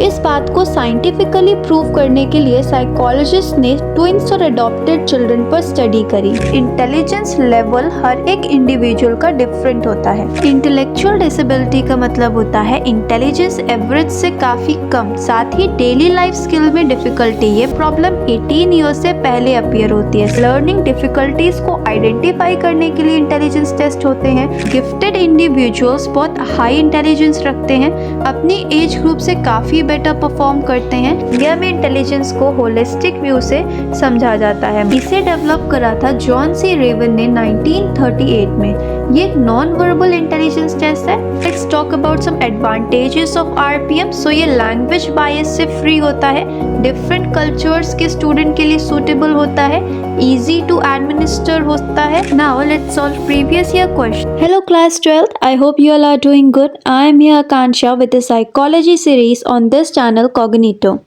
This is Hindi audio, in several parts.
इस बात को साइंटिफिकली प्रूव करने के लिए साइकोलॉजिस्ट ने ट्विन्स और अडॉप्टेड चिल्ड्रन पर स्टडी करी। इंटेलिजेंस लेवल हर एक इंडिविजुअल का डिफरेंट होता है। इंटेलेक्चुअल डिसेबिलिटी का मतलब होता है इंटेलिजेंस एवरेज से काफी कम, साथ ही डेली लाइफ स्किल में डिफिकल्टी। ये प्रॉब्लम 18 ईयर्स से पहले अपीयर होती है। लर्निंग डिफिकल्टीज को आइडेंटिफाई करने के लिए इंटेलिजेंस टेस्ट होते हैं। गिफ्टेड इंडिविजुअल्स बहुत हाई इंटेलिजेंस रखते हैं, अपनी एज ग्रुप से काफी बेटर परफॉर्म करते हैं। इंडिया में इंटेलिजेंस को होलिस्टिक व्यू से समझा जाता है। इसे डेवलप करा था जॉन सी रेवन ने 1938 में। ये एक नॉन वर्बल इंटेलिजेंस टेस्ट है। Let's talk about some advantages of RPM. So ये लैंग्वेज बायस से फ्री होता है, डिफरेंट कल्चर्स के स्टूडेंट के लिए सूटेबल होता है, इजी टू एडमिनिस्टर होता है। Now let's solve previous year question. Hello class 12th, I hope you all are doing good. I am here Akansha with the psychology series on this channel Cognito.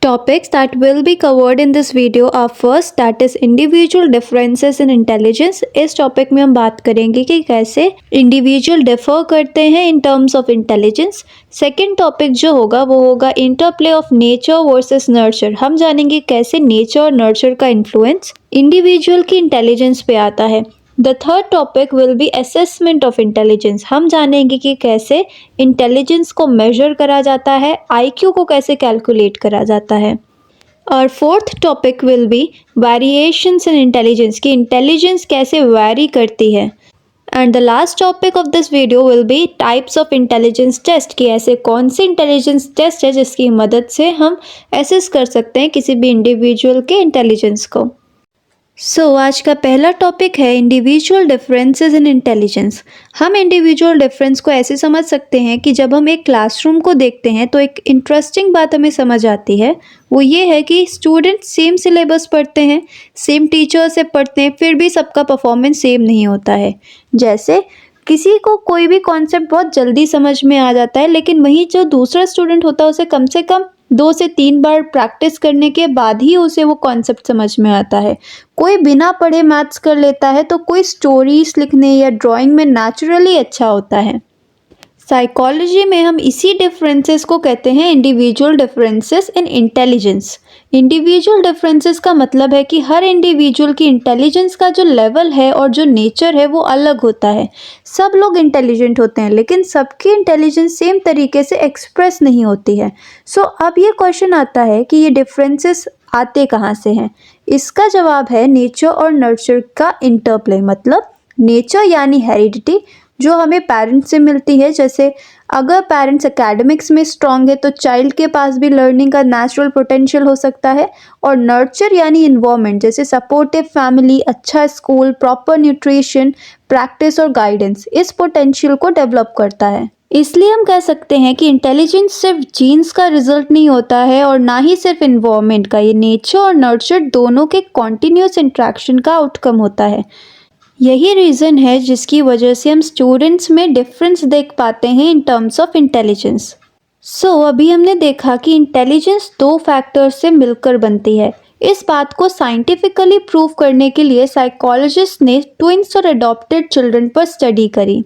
Topics that will be covered in this video are first, that is individual differences in intelligence. इस टॉपिक में हम बात करेंगे कि कैसे इंडिविजुअल डिफर करते हैं in terms of intelligence. Second topic जो होगा वो होगा interplay of nature versus nurture. हम जानेंगे कैसे नेचर और नर्चर का इन्फ्लुएंस इंडिविजुअल की इंटेलिजेंस पे आता है। The third topic will B assessment of intelligence. हम जानेंगे कि कैसे इंटेलिजेंस को मेजर करा जाता है, आईक्यू को कैसे कैलकुलेट करा जाता है। और fourth topic will be variations in intelligence, कि इंटेलिजेंस कैसे वेरी करती है। And the last topic of this video will be types of intelligence test, कि ऐसे कौन से इंटेलिजेंस टेस्ट है जिसकी मदद से हम एसेस कर सकते हैं किसी भी इंडिविजुअल के इंटेलिजेंस को। आज का पहला टॉपिक है इंडिविजुअल डिफरेंसेस इन इंटेलिजेंस। हम इंडिविजुअल डिफरेंस को ऐसे समझ सकते हैं कि जब हम एक क्लासरूम को देखते हैं तो एक इंटरेस्टिंग बात हमें समझ आती है, वो ये है कि स्टूडेंट सेम सिलेबस पढ़ते हैं, सेम टीचर से पढ़ते हैं, फिर भी सबका परफॉर्मेंस सेम नहीं होता है। जैसे किसी को कोई भी कॉन्सेप्ट बहुत जल्दी समझ में आ जाता है, लेकिन वहीं जो दूसरा स्टूडेंट होता है उसे कम से कम 2 से 3 बार प्रैक्टिस करने के बाद ही उसे वो कॉन्सेप्ट समझ में आता है। कोई बिना पढ़े मैथ्स कर लेता है तो कोई स्टोरीज लिखने या ड्राइंग में नेचुरली अच्छा होता है। साइकोलॉजी में हम इसी डिफरेंसेस को कहते हैं individual differences in intelligence. Individual differences का मतलब है कि हर इंडिविजुअल की इंटेलिजेंस का जो लेवल है और जो नेचर है वो अलग होता है। सब लोग इंटेलिजेंट होते हैं, लेकिन सबकी इंटेलिजेंस सेम तरीके से एक्सप्रेस नहीं होती है। अब ये क्वेश्चन आता है कि ये डिफरेंसेस आते कहाँ से हैं। इसका जवाब है नेचर और नर्चर का इंटरप्ले। मतलब नेचर यानी हेरिडिटी, जो हमें पेरेंट्स से मिलती है। जैसे अगर पेरेंट्स एकेडमिक्स में स्ट्रांग है तो चाइल्ड के पास भी लर्निंग का नेचुरल पोटेंशियल हो सकता है। और नर्चर यानी इन्वायरमेंट, जैसे सपोर्टिव फैमिली, अच्छा स्कूल, प्रॉपर न्यूट्रिशन, प्रैक्टिस और गाइडेंस इस पोटेंशियल को डेवलप करता है। इसलिए हम कह सकते हैं कि इंटेलिजेंस सिर्फ जीन्स का रिजल्ट नहीं होता है और ना ही सिर्फ इन्वायरमेंट का। ये नेचर और नर्चर दोनों के कॉन्टिन्यूस इंट्रैक्शन का आउटकम होता है। यही रीज़न है जिसकी वजह से हम स्टूडेंट्स में डिफरेंस देख पाते हैं इन टर्म्स ऑफ इंटेलिजेंस। अभी हमने देखा कि इंटेलिजेंस 2 फैक्टर्स से मिलकर बनती है। इस बात को साइंटिफिकली प्रूव करने के लिए साइकोलॉजिस्ट ने ट्विन्स और अडॉप्टेड चिल्ड्रन पर स्टडी करी।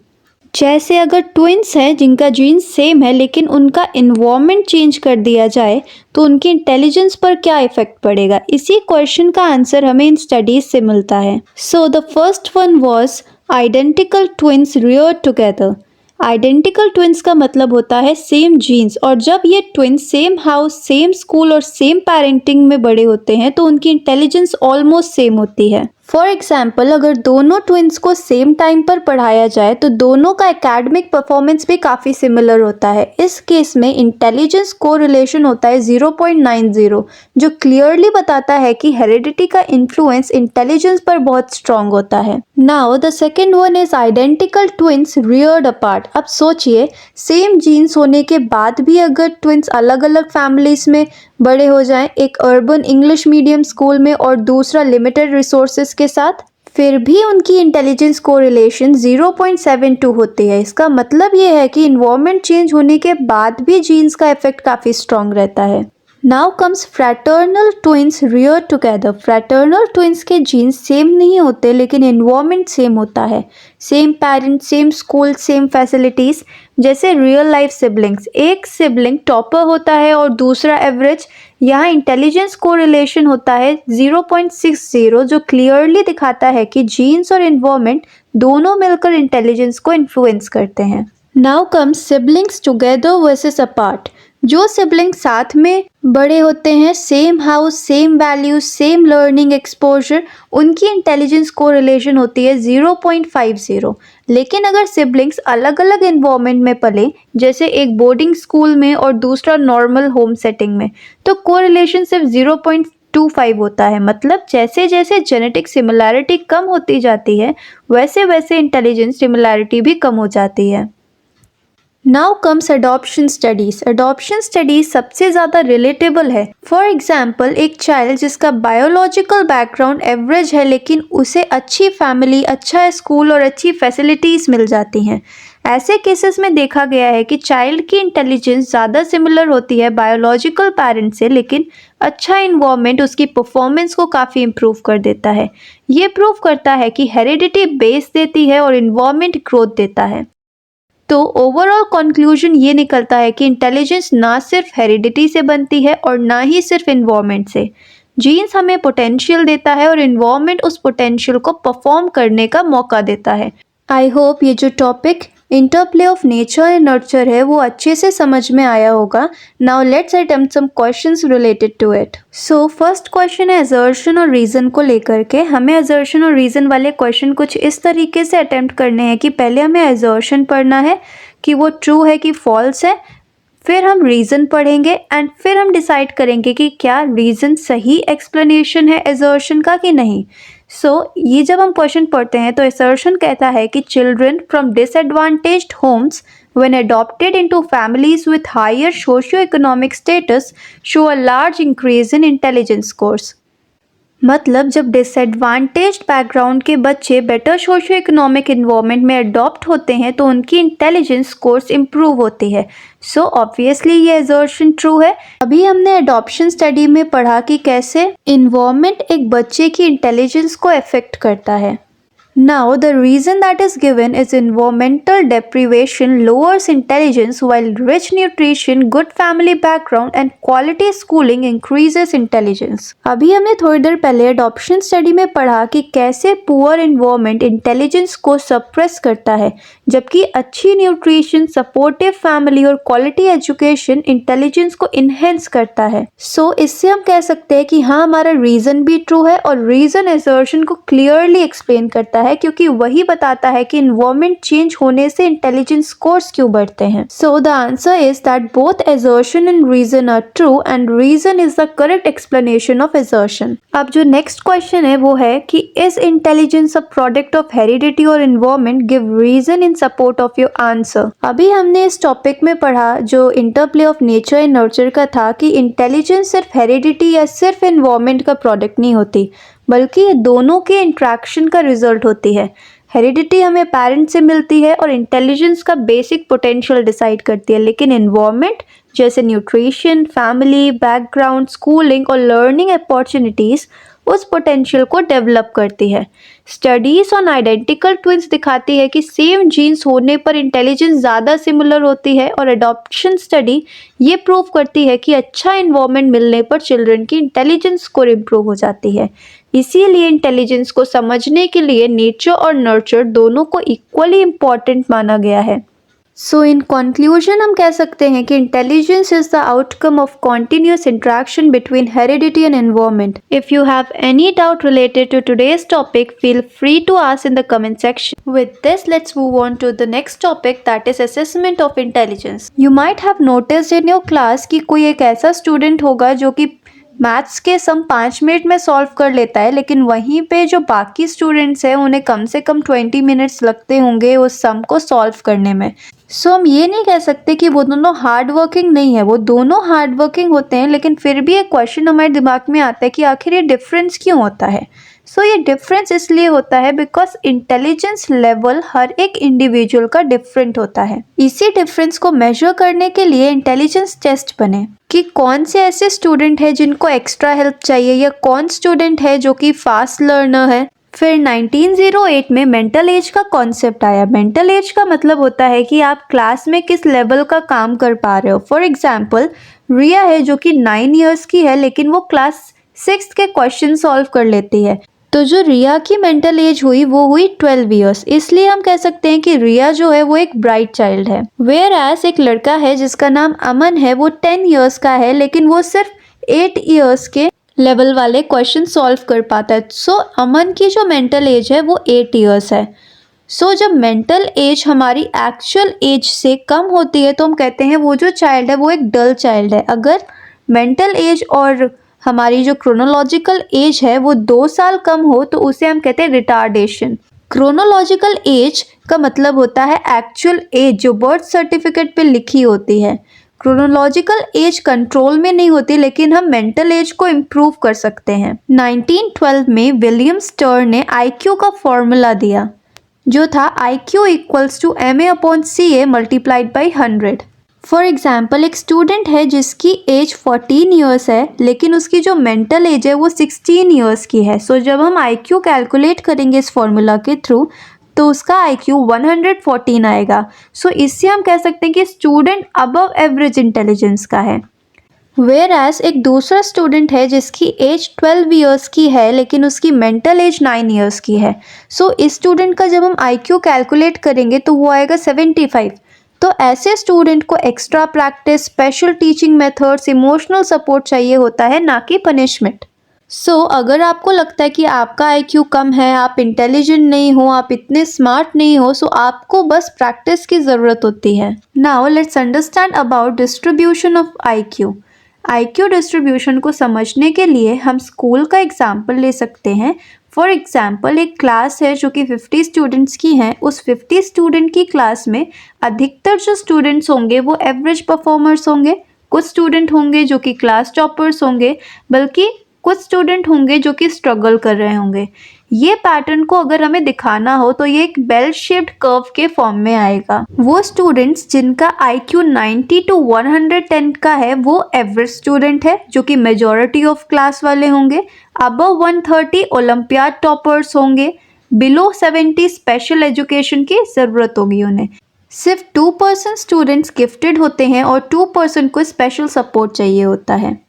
जैसे अगर ट्विन्स हैं जिनका जीन्स सेम है लेकिन उनका इन्वायरमेंट चेंज कर दिया जाए तो उनकी इंटेलिजेंस पर क्या इफेक्ट पड़ेगा, इसी क्वेश्चन का आंसर हमें इन स्टडीज से मिलता है। The first one was identical twins Rudyard together. Identical twins का मतलब होता है सेम जीन्स, और जब ये twins same house, same school और सेम पेरेंटिंग में बड़े होते हैं तो उनकी इंटेलिजेंस ऑलमोस्ट सेम होती है। फॉर एग्जाम्पल, अगर दोनों ट्विन्स को सेम टाइम पर पढ़ाया जाए तो दोनों का एकेडमिक परफॉर्मेंस भी काफ़ी सिमिलर होता है। इस केस में इंटेलिजेंस कोरिलेशन होता है 0.90, जो क्लियरली बताता है कि हेरिडिटी का इन्फ्लुएंस इंटेलिजेंस पर बहुत स्ट्रॉन्ग होता है। Now the second one is identical twins Rudyard apart. अब सोचिए, सेम जीन्स होने के बाद भी अगर ट्विन्स अलग अलग फैमिलीज में बड़े हो जाएं, एक अर्बन इंग्लिश मीडियम स्कूल में और दूसरा लिमिटेड रिसोर्सेज के साथ, फिर भी उनकी इंटेलिजेंस कोरिलेशन 0.72 होती है। इसका मतलब ये है कि इन्वायरमेंट चेंज होने के बाद भी जीन्स का इफेक्ट काफ़ी स्ट्रॉन्ग रहता है। Now comes fraternal twins rear together. Fraternal twins के जीन्स सेम नहीं होते लेकिन इन्वायरमेंट सेम होता है। Same parents, same school, same facilities. जैसे रियल लाइफ सिबलिंग्स, एक सिबलिंग टॉपर होता है और दूसरा एवरेज। यहाँ इंटेलिजेंस कोरिलेशन होता है 0.60, जो क्लियरली दिखाता है कि जीन्स और इन्वायरमेंट दोनों मिलकर इंटेलिजेंस को इन्फ्लुएंस करते हैं। Now comes siblings together versus apart. जो सिबलिंग साथ में बड़े होते हैं, same house, same values, same learning exposure, उनकी इंटेलिजेंस कोरिलेशन होती है 0.50। लेकिन अगर सिबलिंग्स अलग अलग इन्वायरमेंट में पले, जैसे एक बोर्डिंग स्कूल में और दूसरा नॉर्मल होम सेटिंग में, तो कोरिलेशन सिर्फ 0.25 होता है। मतलब जैसे जैसे जेनेटिक सिमिलैरिटी कम होती जाती है, वैसे वैसे इंटेलिजेंस सिमिलैरिटी भी कम हो जाती है। Now comes adoption studies. Adoption studies सबसे ज़्यादा रिलेटेबल है। फॉर एग्जाम्पल, एक चाइल्ड जिसका बायोलॉजिकल बैकग्राउंड एवरेज है लेकिन उसे अच्छी फैमिली, अच्छा स्कूल और अच्छी फैसिलिटीज़ मिल जाती हैं। ऐसे केसेस में देखा गया है कि चाइल्ड की इंटेलिजेंस ज़्यादा सिमिलर होती है बायोलॉजिकल पेरेंट्स से, लेकिन अच्छा इन्वायरमेंट उसकी परफॉर्मेंस को काफ़ी इम्प्रूव कर देता है। ये प्रूव करता है कि हेरिडिटी बेस देती है और इन्वायरमेंट ग्रोथ देता है। तो ओवरऑल कंक्लूजन ये निकलता है कि इंटेलिजेंस ना सिर्फ हेरिडिटी से बनती है और ना ही सिर्फ इन्वायरमेंट से। जीन्स हमें पोटेंशियल देता है और इन्वायरमेंट उस पोटेंशियल को परफॉर्म करने का मौका देता है। आई होप ये जो topic interplay of nature and nurture है वो अच्छे से समझ में आया होगा। Now let's attempt some questions related to it. So first question है असर्शन और रीजन को लेकर के। हमें असर्शन और रीजन वाले क्वेश्चन कुछ इस तरीके से अटेम्प्ट करने हैं कि पहले हमें असर्शन पढ़ना है कि वो ट्रू है कि फॉल्स है, फिर हम रीज़न पढ़ेंगे एंड फिर हम डिसाइड करेंगे कि क्या रीज़न सही एक्सप्लेनेशन है असर्शन का कि नहीं। ये जब हम क्वेश्चन पढ़ते हैं तो असर्शन कहता है कि children from disadvantaged homes when adopted into families with higher socio-economic status show a large increase in intelligence scores। मतलब जब डिसएडवांटेज्ड बैकग्राउंड के बच्चे बेटर सोशो इकोनॉमिक इन्वायरमेंट में अडॉप्ट होते हैं तो उनकी इंटेलिजेंस स्कोर्स इम्प्रूव होती है। ऑब्वियसली ये असर्शन ट्रू है। अभी हमने अडॉप्शन स्टडी में पढ़ा कि कैसे इन्वायरमेंट एक बच्चे की इंटेलिजेंस को अफेक्ट करता है। Now, the reason that is given is environmental deprivation lowers intelligence while rich nutrition, good family background and quality schooling increases intelligence। अभी हमने थोड़ी देर पहले adoption study में पढ़ा कि कैसे poor environment intelligence को suppress करता है, जबकि अच्छी nutrition, supportive family और quality education intelligence को enhance करता है। इससे हम कह सकते हैं कि हाँ, हमारा reason भी true है और reason assertion को clearly explain करता है, क्योंकि वही बताता है कि इन्वायरमेंट चेंज होने से इंटेलिजेंस स्कोर्स क्यों बढ़ते हैं। The answer is that both assertion and reason are true and reason is the correct explanation of assertion. अब जो नेक्स्ट क्वेश्चन है वो है कि is intelligence a product of heredity और environment, give reason in support of your answer. अभी हमने इस टॉपिक में पढ़ा जो interplay of nature and nurture का था कि इंटेलिजेंस सिर्फ हेरिडिटी या सिर्फ इन्वायरमेंट का प्रोडक्ट नहीं होती, बल्कि ये दोनों के इंट्रैक्शन का रिजल्ट होती है। हेरिडिटी हमें पेरेंट्स से मिलती है और इंटेलिजेंस का बेसिक पोटेंशियल डिसाइड करती है, लेकिन इन्वायरमेंट जैसे न्यूट्रिशन, फैमिली बैकग्राउंड, स्कूलिंग और लर्निंग अपॉर्चुनिटीज उस पोटेंशियल को डेवलप करती है। स्टडीज ऑन आइडेंटिकल ट्विंस दिखाती है कि सेम जीन्स होने पर इंटेलिजेंस ज़्यादा सिमिलर होती है और अडॉप्शन स्टडी ये प्रूव करती है कि अच्छा इन्वायरमेंट मिलने पर चिल्ड्रन की इंटेलिजेंस स्कोर इम्प्रूव हो जाती है। इसीलिए इंटेलिजेंस को समझने के लिए नेचर और नर्चर दोनों को इक्वली इम्पॉर्टेंट माना गया है। इन कंक्लूजन हम कह सकते हैं कि intelligence is the outcome of continuous interaction between heredity and environment. If you have any doubt related to today's topic, feel free to ask in the comment section. With this, let's move on to the next topic, that is assessment of intelligence. You might have noticed in your class कि कोई एक ऐसा स्टूडेंट होगा जो कि मैथ्स के सम 5 मिनट में सॉल्व कर लेता है, लेकिन वहीं पे जो बाकी स्टूडेंट्स हैं उन्हें कम से कम 20 मिनट्स लगते होंगे उस सम को सॉल्व करने में। हम ये नहीं कह सकते कि वो दोनों हार्ड वर्किंग नहीं है, वो दोनों हार्ड वर्किंग होते हैं, लेकिन फिर भी एक क्वेश्चन हमारे दिमाग में आता है कि आखिर ये डिफरेंस क्यों होता है। सो ये डिफरेंस इसलिए होता है बिकॉज इंटेलिजेंस लेवल हर एक इंडिविजुअल का डिफरेंट होता है। इसी डिफरेंस को मेजर करने के लिए इंटेलिजेंस टेस्ट बने कि कौन से ऐसे स्टूडेंट है जिनको एक्स्ट्रा हेल्प चाहिए या कौन स्टूडेंट है जो कि फास्ट लर्नर है। फिर 1908 में मेंटल एज का कॉन्सेप्ट आया। मेंटल एज का मतलब होता है कि आप क्लास में किस लेवल का काम कर पा रहे हो। फॉर एग्जाम्पल रिया है जो कि 9 इयर्स की है लेकिन वो क्लास 6 के क्वेश्चन सॉल्व कर लेती है, तो जो रिया की मेंटल एज हुई वो हुई 12 इयर्स। इसलिए हम कह सकते हैं कि रिया जो है वो एक ब्राइट चाइल्ड है। वेयर एज एक लड़का है जिसका नाम अमन है, वो 10 इयर्स का है लेकिन वो सिर्फ 8 इयर्स के लेवल वाले क्वेश्चन सॉल्व कर पाता है। सो अमन की जो मेंटल एज है वो 8 इयर्स है। सो जब मेंटल एज हमारी एक्चुअल एज से कम होती है तो हम कहते हैं वो जो चाइल्ड है वो एक डल चाइल्ड है। अगर मेंटल एज और हमारी जो क्रोनोलॉजिकल एज है वो 2 साल कम हो तो उसे हम कहते हैं रिटार्डेशन। क्रोनोलॉजिकल एज का मतलब होता है एक्चुअल एज जो बर्थ सर्टिफिकेट पे लिखी होती है। क्रोनोलॉजिकल एज कंट्रोल में नहीं होती लेकिन हम मेंटल एज को इम्प्रूव कर सकते हैं। 1912 में विलियम स्टर ने IQ का फॉर्मूला दिया जो था IQ equals to MA/CA multiplied by 100। For example एक स्टूडेंट है जिसकी एज 14 ईयर्स है लेकिन उसकी जो मेंटल एज है वो 16 ईयर्स की है। सो जब हम IQ कैलकुलेट करेंगे इस फॉर्मूला के थ्रू तो उसका IQ 114 आएगा। सो इससे हम कह सकते हैं कि स्टूडेंट अबव एवरेज इंटेलिजेंस का है। वेयर एज एक दूसरा स्टूडेंट है जिसकी एज 12 ईयर्स की है लेकिन उसकी मेंटल एज 9 ईयर्स की है। सो इस स्टूडेंट का जब हम IQ कैलकुलेट करेंगे तो वो आएगा 75। तो ऐसे स्टूडेंट को extra practice, special teaching methods, emotional support चाहिए होता है, ना कि पनिशमेंट। सो अगर आपको लगता है कि आपका IQ कम है, आप इंटेलिजेंट नहीं हो, आप इतने स्मार्ट नहीं हो, सो आपको बस प्रैक्टिस की ज़रूरत होती है। Now let's understand about distribution of IQ। IQ distribution को समझने के लिए हम स्कूल का एग्जाम्पल ले सकते हैं। फॉर एग्जाम्पल एक क्लास है जो कि 50 स्टूडेंट्स की हैं। उस 50 स्टूडेंट की क्लास में अधिकतर जो स्टूडेंट्स होंगे वो एवरेज परफॉर्मर्स होंगे। कुछ स्टूडेंट होंगे जो कि क्लास टॉपर्स होंगे, बल्कि कुछ स्टूडेंट होंगे जो कि स्ट्रगल कर रहे होंगे। ये पैटर्न को अगर हमें दिखाना हो तो ये एक बेल शेप्ड कर्व के फॉर्म में आएगा। वो स्टूडेंट्स जिनका IQ 90 to 110 का है वो एवरेज स्टूडेंट है जो कि मेजॉरिटी ऑफ क्लास वाले होंगे। अबव 130 ओलंपियाड टॉपर्स होंगे। बिलो 70 स्पेशल एजुकेशन की ज़रूरत होगी उन्हें। सिर्फ 2% स्टूडेंट्स गिफ्टेड होते हैं और 2% को स्पेशल सपोर्ट चाहिए होता है।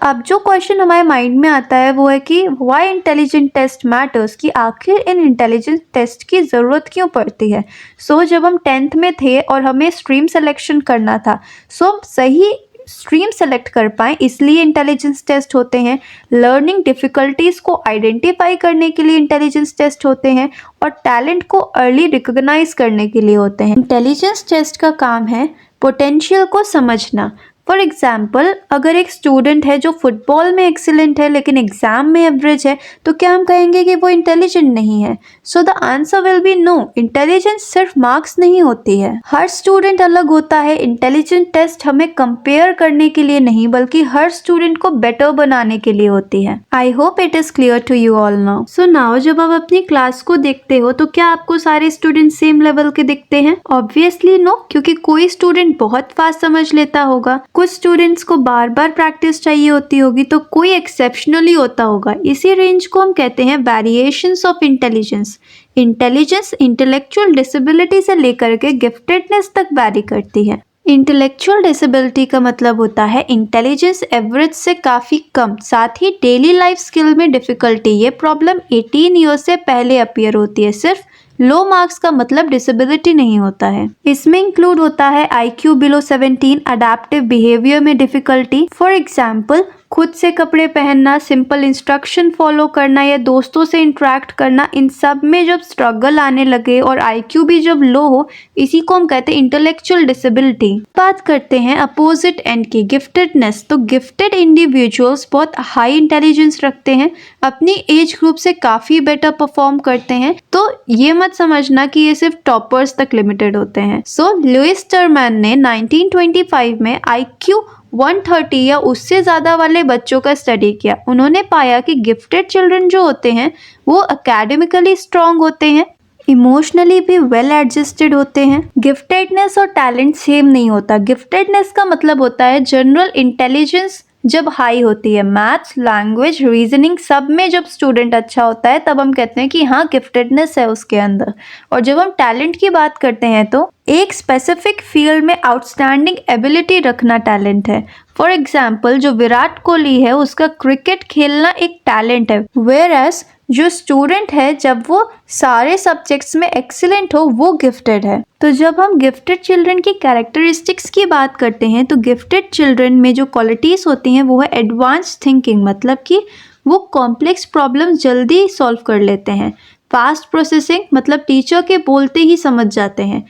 अब जो क्वेश्चन हमारे माइंड में आता है वो है कि वाई इंटेलिजेंट टेस्ट मैटर्स, कि आखिर इन इंटेलिजेंस टेस्ट की ज़रूरत क्यों पड़ती है। जब हम 10th में थे और हमें स्ट्रीम सिलेक्शन करना था, हम सही स्ट्रीम सेलेक्ट कर पाएँ इसलिए इंटेलिजेंस टेस्ट होते हैं। लर्निंग डिफ़िकल्टीज़ को आइडेंटिफाई करने के लिए इंटेलिजेंस टेस्ट होते हैं और टैलेंट को अर्ली रिकॉग्नाइज करने के लिए होते हैं। इंटेलिजेंस टेस्ट का काम है पोटेंशियल को समझना। फॉर एग्जाम्पल अगर एक स्टूडेंट है जो फुटबॉल में एक्सीलेंट है लेकिन एग्जाम में एवरेज है तो क्या हम कहेंगे कि वो इंटेलिजेंट नहीं है। The answer will be no. Intelligence सिर्फ मार्क्स नहीं होती है, हर स्टूडेंट अलग होता है। इंटेलिजेंट टेस्ट हमें कंपेयर करने के लिए नहीं बल्कि हर स्टूडेंट को बेटर बनाने के लिए होती है। I hope it is clear to you all now. Now जब आप अपनी क्लास को देखते हो तो क्या आपको सारे स्टूडेंट सेम लेवल के दिखते हैं? ऑब्वियसली नो, क्योंकि कोई स्टूडेंट बहुत फास्ट समझ लेता होगा, कुछ स्टूडेंट्स को बार बार प्रैक्टिस चाहिए होती होगी, तो कोई एक्सेप्शनली होता होगा। इसी रेंज को हम कहते हैं variations of intelligence. Intelligence intellectual disability से लेकर के गिफ्टेडनेस तक वैरी करती है। इंटेलेक्चुअल डिसेबिलिटी का मतलब होता है इंटेलिजेंस एवरेज से काफ़ी कम, साथ ही डेली लाइफ स्किल में डिफ़िकल्टी। ये प्रॉब्लम 18 ईयर्स से पहले अपीयर होती है। सिर्फ लो मार्क्स का मतलब डिसेबिलिटी नहीं होता है। इसमें इंक्लूड होता है IQ बिलो 17, अडेप्टिव बिहेवियर में डिफिकल्टी। फॉर एग्जाम्पल खुद से कपड़े पहनना, सिंपल इंस्ट्रक्शन फॉलो करना या दोस्तों से इंटरेक्ट करना, इन सब में जब स्ट्रगल आने लगे और IQ भी जब लो हो, इसी को हम कहते हैं इंटेलेक्चुअल डिसेबिलिटी। बात करते हैं अपोजिट एंड की, गिफ्टेडनेस। तो गिफ्टेड इंडिविजुअल्स बहुत हाई इंटेलिजेंस रखते हैं, अपनी एज ग्रुप से काफ़ी बेटर परफॉर्म करते हैं। तो ये मत समझना कि ये सिर्फ टॉपर्स तक लिमिटेड होते हैं। लुइस टर्मैन ने 1925 में IQ 130 या उससे ज़्यादा वाले बच्चों का स्टडी किया। उन्होंने पाया कि गिफ्टेड चिल्ड्रन जो होते हैं वो एकेडमिकली स्ट्रांग होते हैं, इमोशनली भी वेल एडजस्टेड होते हैं। गिफ्टेडनेस और टैलेंट सेम नहीं होता। गिफ्टेडनेस का मतलब होता है जनरल इंटेलिजेंस जब हाई होती है, मैथ्स, लैंग्वेज, रीजनिंग सब में जब स्टूडेंट अच्छा होता है तब हम कहते हैं कि हाँ गिफ्टेडनेस है उसके अंदर। और जब हम टैलेंट की बात करते हैं तो एक स्पेसिफिक फील्ड में आउटस्टैंडिंग एबिलिटी रखना टैलेंट है। फॉर एग्जाम्पल जो विराट कोहली है उसका क्रिकेट खेलना एक टैलेंट है, वेयर एज जो स्टूडेंट है जब वो सारे सब्जेक्ट्स में एक्सीलेंट हो वो गिफ्टेड है। तो जब हम गिफ्टेड चिल्ड्रन की कैरेक्टरिस्टिक्स की बात करते हैं तो गिफ्टेड चिल्ड्रन में जो क्वालिटीज होती हैं वो है एडवांस थिंकिंग, मतलब कि वो कॉम्प्लेक्स प्रॉब्लम जल्दी सॉल्व कर लेते हैं। फास्ट प्रोसेसिंग, मतलब टीचर के बोलते ही समझ जाते हैं।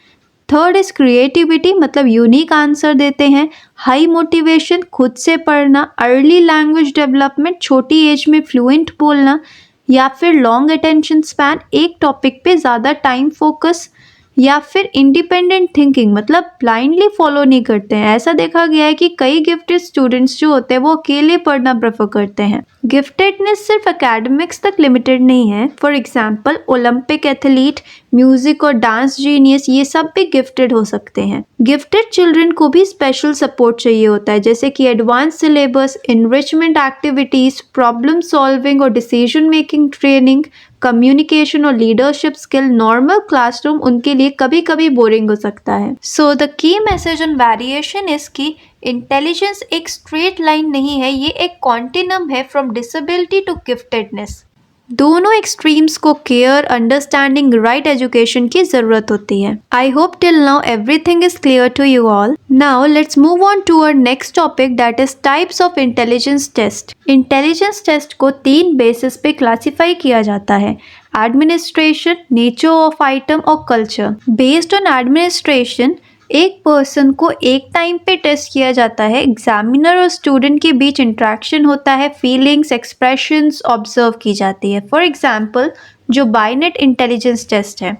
थर्ड इज क्रिएटिविटी, मतलब यूनिक आंसर देते हैं। हाई मोटिवेशन, खुद से पढ़ना। अर्ली लैंग्वेज डेवलपमेंट, छोटी एज में फ्लुएंट बोलना। या फिर लॉन्ग अटेंशन स्पैन, एक टॉपिक पे ज़्यादा टाइम फोकस। या फिर इंडिपेंडेंट थिंकिंग, मतलब ब्लाइंडली फॉलो नहीं करते हैं। ऐसा देखा गया है कि कई गिफ्टेड स्टूडेंट्स जो होते हैं वो अकेले पढ़ना प्रेफर करते हैं। गिफ्टेडनेस सिर्फ एकेडमिक्स तक लिमिटेड नहीं है। For example Olympic athlete, music और डांस जीनियस, ये सब भी गिफ्टेड हो सकते हैं। गिफ्टेड चिल्ड्रन को भी स्पेशल सपोर्ट चाहिए होता है, जैसे कि advance syllabus, enrichment activities, problem solving और डिसीजन मेकिंग ट्रेनिंग, कम्युनिकेशन और लीडरशिप स्किल। नॉर्मल क्लासरूम उनके लिए कभी कभी बोरिंग हो सकता है। So the key message on variation is कि इंटेलिजेंस एक स्ट्रेट लाइन नहीं है, ये एक कॉन्टिनम है फ्रॉम डिसेबिलिटी टू गिफ्टेडनेस। दोनों एक्सट्रीम्स को केयर, अंडरस्टैंडिंग, राइट एजुकेशन की जरूरत होती है। I hope till now everything is clear to you all. Now let's move on to our next topic, that is types of intelligence test. Intelligence test को 3 बेसिस पे क्लासिफाई किया जाता है: एडमिनिस्ट्रेशन, नेचर ऑफ आइटम और कल्चर। बेस्ड ऑन एडमिनिस्ट्रेशन एक पर्सन को एक टाइम पे टेस्ट किया जाता है। एग्जामिनर और स्टूडेंट के बीच इंटरेक्शन होता है, फीलिंग्स, एक्सप्रेशंस ऑब्जर्व की जाती है। फॉर एग्जांपल जो बाइनेट इंटेलिजेंस टेस्ट है,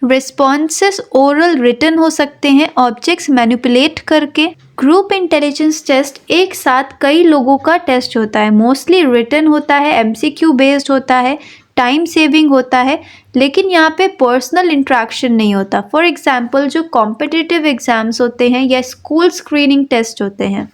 रिस्पॉन्सेस ओरल, रिटन हो सकते हैं, ऑब्जेक्ट्स मैनिपुलेट करके। ग्रुप इंटेलिजेंस टेस्ट एक साथ कई लोगों का टेस्ट होता है, मोस्टली रिटन होता है, एमसीक्यू बेस्ड होता है, टाइम सेविंग होता है, लेकिन यहाँ पे पर्सनल इंट्रैक्शन नहीं होता। फॉर एग्जाम्पल जो कॉम्पिटिटिव एग्जाम्स होते हैं या स्कूल स्क्रीनिंग टेस्ट होते हैं।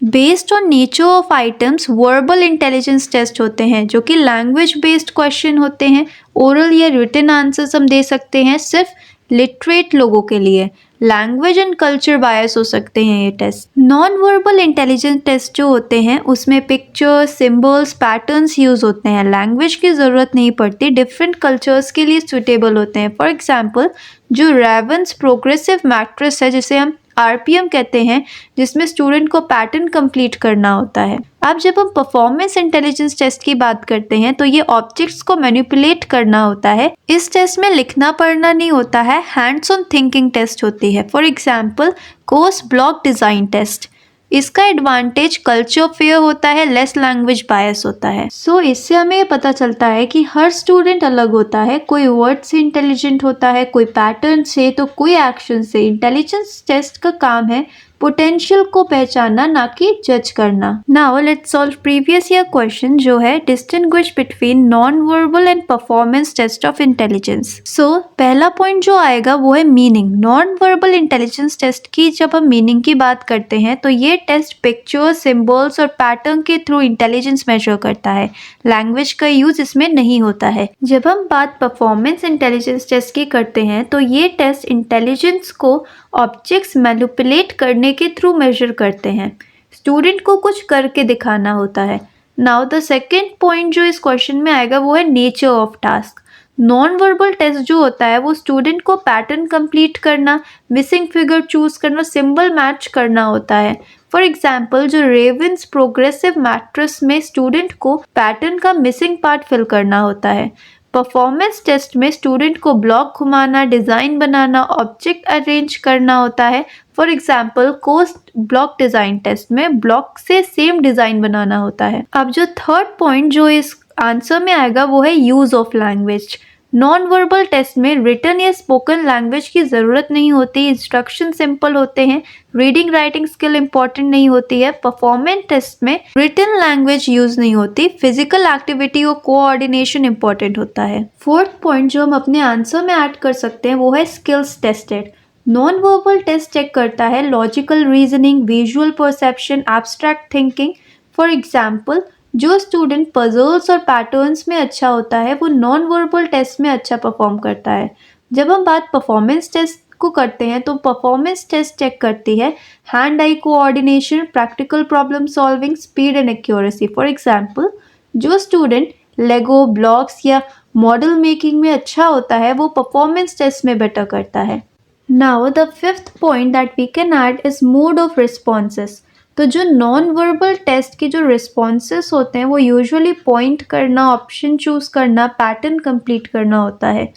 Based on nature of items verbal intelligence test होते हैं, जो कि लैंग्वेज बेस्ड क्वेश्चन होते हैं। ओरल या रिटन आंसर्स हम दे सकते हैं सिर्फ लिटरेट लोगों के लिए। लैंग्वेज एंड कल्चर बायस हो सकते हैं ये test. Non verbal intelligence test जो होते हैं उसमें पिक्चर्स, सिंबल्स, पैटर्न्स यूज होते हैं। लैंग्वेज की ज़रूरत नहीं पड़ती, डिफरेंट कल्चर्स के लिए सुटेबल होते हैं। फॉर एग्जाम्पल जो रेवंस प्रोग्रेसिव मैट्रिक्स है, जिसे हम RPM कहते हैं, जिसमें स्टूडेंट को पैटर्न कंप्लीट करना होता है। अब जब हम परफॉर्मेंस इंटेलिजेंस टेस्ट की बात करते हैं तो ये ऑब्जेक्ट्स को मैनिपुलेट करना होता है। इस टेस्ट में लिखना पढ़ना नहीं होता है, हैंड्स ऑन थिंकिंग टेस्ट होती है। For example Kohs block design test, इसका एडवांटेज कल्चर फेयर होता है, लेस लैंग्वेज बायस होता है। सो इससे हमें ये पता चलता है कि हर स्टूडेंट अलग होता है, कोई वर्ड से इंटेलिजेंट होता है, कोई पैटर्न से, तो कोई एक्शन से। इंटेलिजेंस टेस्ट का काम है पोटेंशियल को पहचानना, ना कि जज करना। Now let's solve previous year question जो है distinguish between non verbal and performance test of intelligence. So पहला पॉइंट जो आएगा वो है meaning. Non verbal intelligence test की जब हम मीनिंग की बात करते हैं तो ये टेस्ट पिक्चर्स, सिंबल्स और पैटर्न के थ्रू इंटेलिजेंस मेजर करता है। लैंग्वेज का यूज इसमें नहीं होता है। जब हम बात परफॉर्मेंस इंटेलिजेंस टेस्ट की करते हैं तो ये टेस्ट इंटेलिजेंस को ऑब्जेक्ट्स मैनिपुलेट करने के थ्रू मेजर करते हैं। स्टूडेंट को कुछ करके दिखाना होता है। नाउ द सेकेंड पॉइंट जो इस क्वेश्चन में आएगा वो है nature of task. Non verbal test जो होता है वो स्टूडेंट को पैटर्न कंप्लीट करना, मिसिंग फिगर चूज करना, सिंबल मैच करना होता है। फॉर एग्जाम्पल जो रेवेंस प्रोग्रेसिव मैट्रिक्स में स्टूडेंट को पैटर्न का मिसिंग पार्ट फिल करना होता है। परफॉर्मेंस टेस्ट में स्टूडेंट को ब्लॉक घुमाना, डिज़ाइन बनाना, ऑब्जेक्ट अरेंज करना होता है। For example Kohs block design test में ब्लॉक से सेम डिज़ाइन बनाना होता है। अब जो थर्ड पॉइंट जो इस आंसर में आएगा वो है use of language. Non verbal test में रिटन या स्पोकन लैंग्वेज की ज़रूरत नहीं होती, इंस्ट्रक्शन सिंपल होते हैं, रीडिंग राइटिंग स्किल इंपॉर्टेंट नहीं होती है। परफॉर्मेंस टेस्ट में रिटन लैंग्वेज यूज नहीं होती, फिजिकल एक्टिविटी और कोऑर्डिनेशन इंपॉर्टेंट होता है। फोर्थ पॉइंट जो हम अपने आंसर में ऐड कर सकते हैं वो है skills tested. Non verbal test check करता है logical reasoning, visual perception, abstract thinking. For example, जो स्टूडेंट पजल्स और पैटर्न्स में अच्छा होता है वो नॉन वर्बल टेस्ट में अच्छा परफॉर्म करता है। जब हम बात परफॉर्मेंस टेस्ट को करते हैं तो परफॉर्मेंस टेस्ट चेक करती है hand eye coordination, practical problem solving, speed and accuracy. For example, जो स्टूडेंट लेगो, ब्लॉक्स या मॉडल मेकिंग में अच्छा होता है वो परफॉर्मेंस टेस्ट में बेटर करता है। Now the fifth point that we can add is mode of responses. तो जो नॉन वर्बल टेस्ट के जो रिस्पॉन्सेस होते हैं वो यूजुअली पॉइंट करना, ऑप्शन चूज करना, पैटर्न कंप्लीट करना होता है,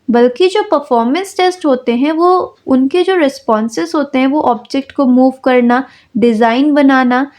बल्कि जो परफॉर्मेंस टेस्ट होते हैं वो उनके जो रिस्पॉन्सेस होते हैं वो ऑब्जेक्ट को मूव करना, डिज़ाइन बनाना,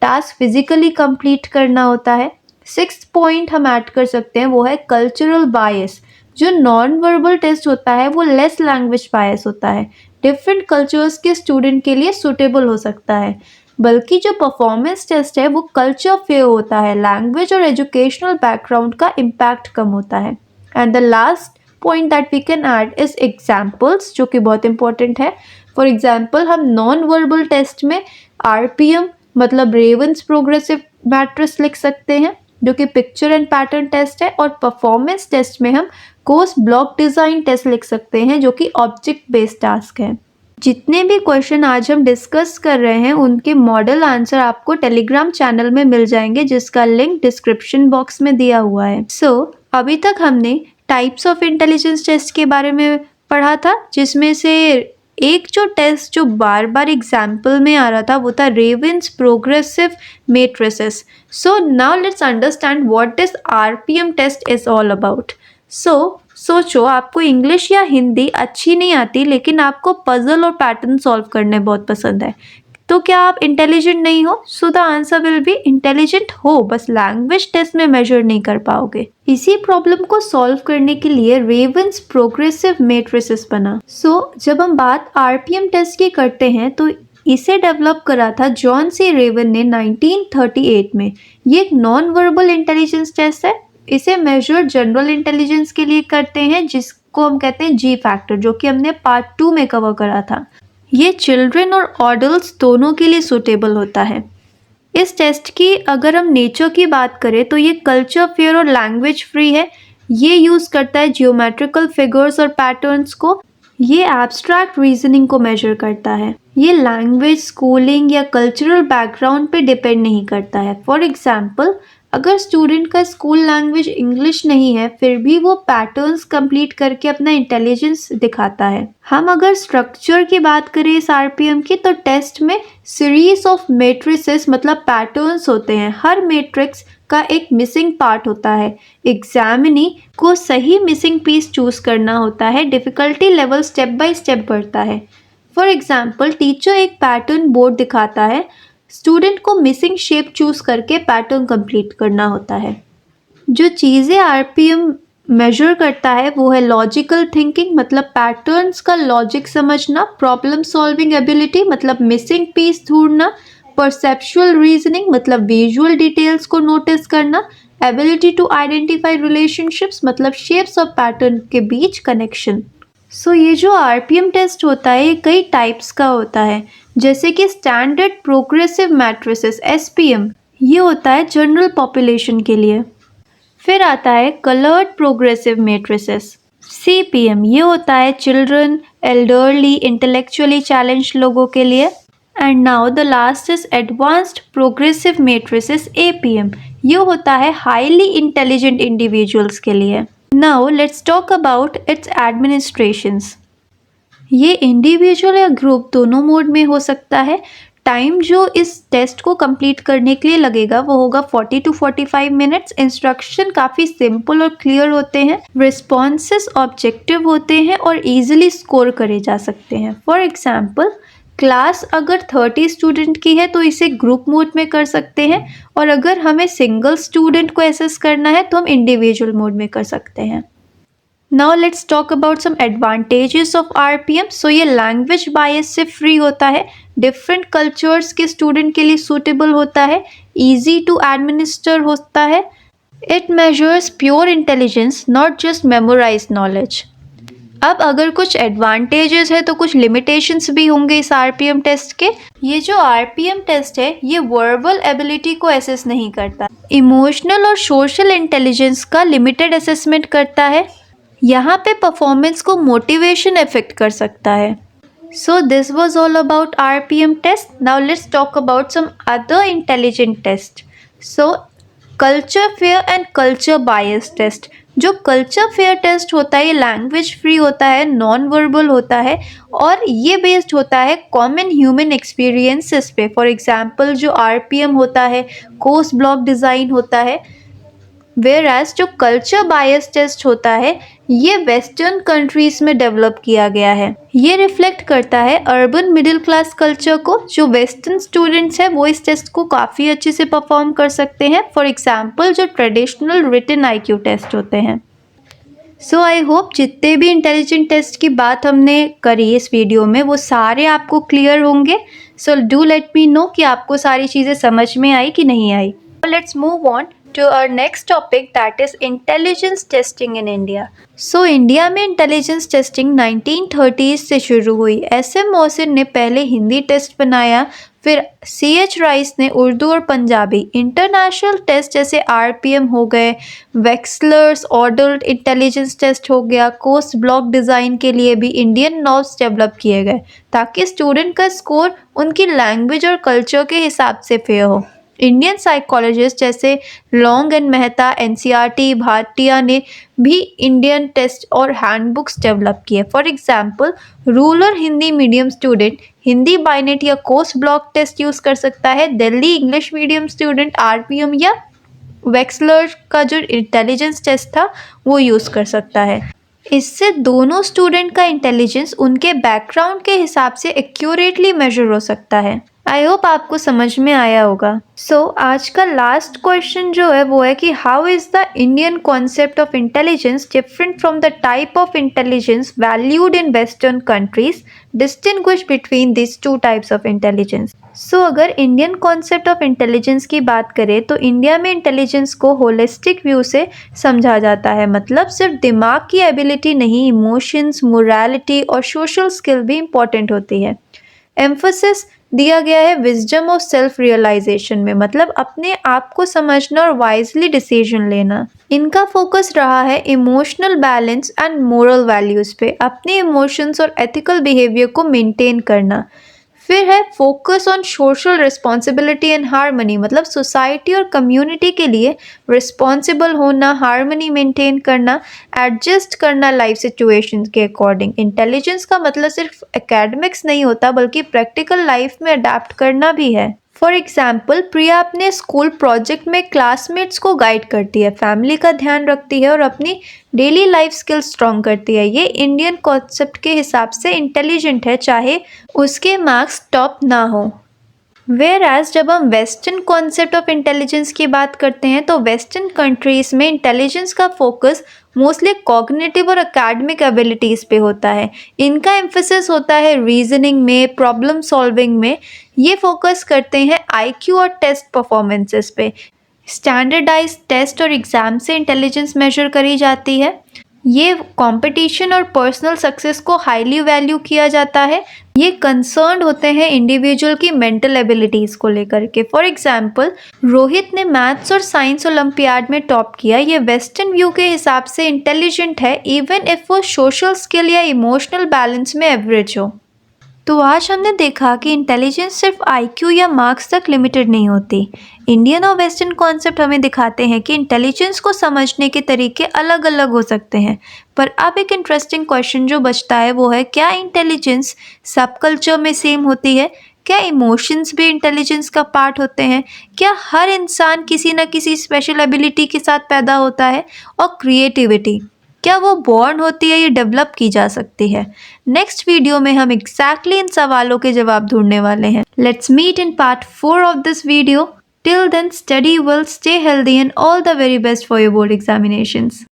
टास्क फिजिकली कंप्लीट करना होता है। सिक्स्थ पॉइंट हम ऐड कर सकते हैं वो है कल्चरल बायस। जो नॉन वर्बल टेस्ट होता है वो लेस लैंग्वेज बायस होता है, डिफरेंट कल्चर्स के स्टूडेंट के लिए सूटेबल हो सकता है, बल्कि जो परफॉर्मेंस टेस्ट है वो कल्चर फेयर होता है, लैंग्वेज और एजुकेशनल बैकग्राउंड का इम्पैक्ट कम होता है। And the last point that we can add is examples, जो कि बहुत इंपॉर्टेंट है। फॉर एग्जाम्पल, हम नॉन वर्बल टेस्ट में RPM मतलब रेवंस प्रोग्रेसिव मैट्रिक्स लिख सकते हैं, जो कि पिक्चर एंड पैटर्न टेस्ट है, और परफॉर्मेंस टेस्ट में हम कोर्स ब्लॉक डिज़ाइन टेस्ट लिख सकते हैं, जो कि ऑब्जेक्ट बेस्ड टास्क है। जितने भी क्वेश्चन आज हम डिस्कस कर रहे हैं उनके मॉडल आंसर आपको टेलीग्राम चैनल में मिल जाएंगे, जिसका लिंक डिस्क्रिप्शन बॉक्स में दिया हुआ है। अभी तक हमने टाइप्स ऑफ इंटेलिजेंस टेस्ट के बारे में पढ़ा था, जिसमें से एक जो टेस्ट जो बार बार एग्जाम्पल में आ रहा था वो था Raven's progressive matrices. So now let's understand what this RPM test is all about. सोचो, आपको इंग्लिश या हिंदी अच्छी नहीं आती लेकिन आपको पजल और पैटर्न सॉल्व करने बहुत पसंद है, तो क्या आप इंटेलिजेंट नहीं हो? So the answer will be intelligent हो, बस लैंग्वेज टेस्ट में मेजर नहीं कर पाओगे। इसी प्रॉब्लम को सॉल्व करने के लिए रेवंस प्रोग्रेसिव मैट्रिसेस बना। जब हम बात RPM टेस्ट की करते हैं तो इसे डेवलप करा था जॉन सी रेवन ने 1938 में। ये एक नॉन वर्बल इंटेलिजेंस टेस्ट है। इसे मेजर जनरल इंटेलिजेंस के लिए करते हैं, जिसको हम कहते हैं G फैक्टर, जो कि हमने पार्ट 2 में कवर करा था। ये चिल्ड्रन और एडल्ट्स दोनों के लिए सूटेबल होता है। इस टेस्ट की अगर हम नेचर की बात करें तो ये कल्चर फेयर और लैंग्वेज फ्री है। ये यूज़ करता है जियोमेट्रिकल फिगर्स और पैटर्न्स को। ये एब्स्ट्रैक्ट रीजनिंग को मेजर करता है। ये लैंग्वेज, स्कूलिंग या कल्चरल बैकग्राउंड पे डिपेंड नहीं करता है। फॉर एग्जाम्पल, अगर स्टूडेंट का स्कूल लैंग्वेज इंग्लिश नहीं है फिर भी वो पैटर्न्स कंप्लीट करके अपना इंटेलिजेंस दिखाता है। हम अगर स्ट्रक्चर की बात करें इस RPM की, तो टेस्ट में सीरीज ऑफ मैट्रिसेस मतलब पैटर्न्स होते हैं। हर मैट्रिक्स का एक मिसिंग पार्ट होता है। एग्जामिनी को सही मिसिंग पीस चूज करना होता है। Difficulty level step by step बढ़ता है। फॉर एग्जाम्पल, टीचर एक पैटर्न बोर्ड दिखाता है, स्टूडेंट को मिसिंग शेप चूज करके पैटर्न कंप्लीट करना होता है। जो चीज़ें RPM मेजर करता है वो है लॉजिकल थिंकिंग मतलब पैटर्न्स का लॉजिक समझना, प्रॉब्लम सॉल्विंग एबिलिटी मतलब मिसिंग पीस ढूंढना, परसेप्चुअल रीजनिंग मतलब विजुअल डिटेल्स को नोटिस करना, एबिलिटी टू आइडेंटिफाई रिलेशनशिप्स मतलब शेप्स और पैटर्न के बीच कनेक्शन। ये जो RPM टेस्ट होता है ये कई टाइप्स का होता है, जैसे कि स्टैंडर्ड प्रोग्रेसिव मैट्रिसेस SPM, ये होता है जनरल पॉपुलेशन के लिए। फिर आता है कलर्ड प्रोग्रेसिव मैट्रिसेस CPM, ये होता है चिल्ड्रन, एल्डरली, इंटेलेक्चुअली चैलेंज लोगों के लिए। And now the last is advanced progressive matrices APM, ये होता है हाईली इंटेलिजेंट इंडिविजुअल्स के लिए। Now let's talk about it's administrations. ये इंडिविजुअल या ग्रुप दोनों मोड में हो सकता है। टाइम जो इस टेस्ट को कंप्लीट करने के लिए लगेगा वो होगा 40 to 45 मिनट्स। इंस्ट्रक्शन काफ़ी सिंपल और क्लियर होते हैं। रिस्पॉन्सेस ऑब्जेक्टिव होते हैं और इजीली स्कोर करे जा सकते हैं। फॉर एग्जांपल, क्लास अगर 30 स्टूडेंट की है तो इसे ग्रुप मोड में कर सकते हैं, और अगर हमें सिंगल स्टूडेंट को एसेस करना है तो हम इंडिविजुअल मोड में कर सकते हैं। Now let's talk about some advantages of RPM. So ये लैंग्वेज बायस से फ्री होता है, डिफरेंट कल्चर्स के स्टूडेंट के लिए सूटेबल होता है, इजी टू एडमिनिस्टर होता है, it measures pure intelligence not just memorise knowledge. अब अगर कुछ एडवांटेजेस है तो कुछ लिमिटेशंस भी होंगे इस आरपीएम टेस्ट के। ये जो आरपीएम टेस्ट है ये वर्बल एबिलिटी को असेस नहीं करता, इमोशनल और सोशल इंटेलिजेंस का लिमिटेड असेसमेंट करता है। यहाँ पे परफॉर्मेंस को मोटिवेशन इफेक्ट कर सकता है। So this was all about RPM test. Now let's talk about some other intelligent test. So culture fair and culture bias test. जो कल्चर फेयर टेस्ट होता है ये लैंग्वेज फ्री होता है, नॉन वर्बल होता है और ये बेस्ड होता है कॉमन ह्यूमन एक्सपीरियंसेस पे। फॉर एग्जांपल जो आरपीएम होता है कोर्स ब्लॉक डिज़ाइन होता है, वेयरएज जो कल्चर बायस टेस्ट होता है ये वेस्टर्न कंट्रीज में डेवलप किया गया है। ये रिफ्लेक्ट करता है अर्बन मिडिल क्लास कल्चर को। जो वेस्टर्न स्टूडेंट्स हैं वो इस टेस्ट को काफ़ी अच्छे से परफॉर्म कर सकते हैं। फॉर एग्जांपल जो ट्रेडिशनल रिटन आईक्यू टेस्ट होते हैं। सो आई होप जितने भी इंटेलिजेंट टेस्ट की बात हमने करी इस वीडियो में वो सारे आपको क्लियर होंगे। So do let me know कि आपको सारी चीज़ें समझ में आई कि नहीं आई। Let's move on to our next topic, that is intelligence testing in India. So India में इंटेलिजेंस टेस्टिंग 1930s से शुरू हुई। SM मोहसिन ने पहले हिंदी टेस्ट बनाया, फिर CH राइस ने उर्दू और पंजाबी। इंटरनेशनल टेस्ट जैसे RPM हो गए, वेक्सलर्स ऑर्डर्ड इंटेलिजेंस टेस्ट हो गया, कोर्स ब्लॉक डिज़ाइन के लिए भी इंडियन नॉर्म्स डेवलप किए गए ताकि स्टूडेंट का स्कोर उनकी लैंग्वेज और कल्चर के हिसाब से फेयर हो। इंडियन साइकोलॉजिस्ट जैसे Long and Mehta, NCERT, Bhatia ने भी इंडियन टेस्ट और हैंडबुक्स डेवलप किए। For example rural Hindi medium student Hindi Binet या कोर्स ब्लॉक टेस्ट यूज़ कर सकता है। Delhi English medium student RPM या वेक्सलर का जो इंटेलिजेंस टेस्ट था वो यूज़ कर सकता है। इससे दोनों स्टूडेंट का इंटेलिजेंस उनके बैकग्राउंड के हिसाब से एक्यूरेटली मेजर हो सकता है। आई होप आपको समझ में आया होगा। सो आज का लास्ट क्वेश्चन जो है वो है कि how is the Indian concept of intelligence different from the type of intelligence valued in western countries, distinguish between this two types of intelligence. So अगर इंडियन कॉन्सेप्ट ऑफ इंटेलिजेंस की बात करें तो इंडिया में इंटेलिजेंस को होलिस्टिक व्यू से समझा जाता है। मतलब सिर्फ दिमाग की एबिलिटी नहीं, इमोशंस, मोरालिटी और सोशल स्किल भी इम्पॉर्टेंट होती है। एम्फोसिस दिया गया है विजडम ऑफ सेल्फ रियलाइजेशन में, मतलब अपने आप को समझना और वाइजली डिसीजन लेना। इनका फोकस रहा है emotional balance and moral values पे, अपने इमोशंस और एथिकल बिहेवियर को मेंटेन करना। फिर है focus on social responsibility and harmony, मतलब सोसाइटी और कम्युनिटी के लिए रिस्पॉन्सिबल होना, हार्मनी मेंटेन करना, एडजस्ट करना लाइफ सिचुएशंस के अकॉर्डिंग। इंटेलिजेंस का मतलब सिर्फ एकेडमिक्स नहीं होता बल्कि प्रैक्टिकल लाइफ में अडेप्ट करना भी है। फॉर एग्जाम्पल प्रिया अपने स्कूल प्रोजेक्ट में क्लासमेट्स को गाइड करती है, फैमिली का ध्यान रखती है और अपनी डेली लाइफ स्किल्स स्ट्रॉन्ग करती है। ये इंडियन कॉन्सेप्ट के हिसाब से इंटेलिजेंट है चाहे उसके मार्क्स टॉप ना हो। वेयरएज जब हम वेस्टर्न कॉन्सेप्ट ऑफ इंटेलिजेंस की बात करते हैं तो वेस्टर्न कंट्रीज़ में इंटेलिजेंस का फोकस मोस्टली कॉग्निटिव और एकेडमिक एबिलिटीज़ पे होता है। इनका एम्फेसिस होता है रीजनिंग में, प्रॉब्लम सॉल्विंग में। ये फोकस करते हैं IQ और टेस्ट परफॉर्मेंसेस पे। स्टैंडर्डाइज्ड टेस्ट और एग्ज़ाम से इंटेलिजेंस मेजर करी जाती है। ये कंपटीशन और पर्सनल सक्सेस को हाईली वैल्यू किया जाता है। ये कंसर्न होते हैं इंडिविजुअल की मेंटल एबिलिटीज़ को लेकर के। फॉर एग्जांपल रोहित ने मैथ्स और साइंस ओलंपियाड में टॉप किया। ये वेस्टर्न व्यू के हिसाब से इंटेलिजेंट है इवन इफ वो सोशल स्किल या इमोशनल बैलेंस में एवरेज हो। तो आज हमने देखा कि इंटेलिजेंस सिर्फ IQ या मार्क्स तक लिमिटेड नहीं होती। इंडियन और वेस्टर्न कॉन्सेप्ट हमें दिखाते हैं कि इंटेलिजेंस को समझने के तरीके अलग अलग हो सकते हैं। पर अब एक इंटरेस्टिंग क्वेश्चन जो बचता है वो है, क्या इंटेलिजेंस सब कल्चर में सेम होती है? क्या इमोशंस भी इंटेलिजेंस का पार्ट होते हैं? क्या हर इंसान किसी न किसी स्पेशल एबिलिटी के साथ पैदा होता है? और क्रिएटिविटी क्या वो बॉर्न होती है या डेवलप की जा सकती है? नेक्स्ट वीडियो में हम एग्जैक्टली इन सवालों के जवाब ढूंढने वाले हैं। Let's meet in part 4 of this video. Till then study well, stay healthy and all the very best for your board examinations.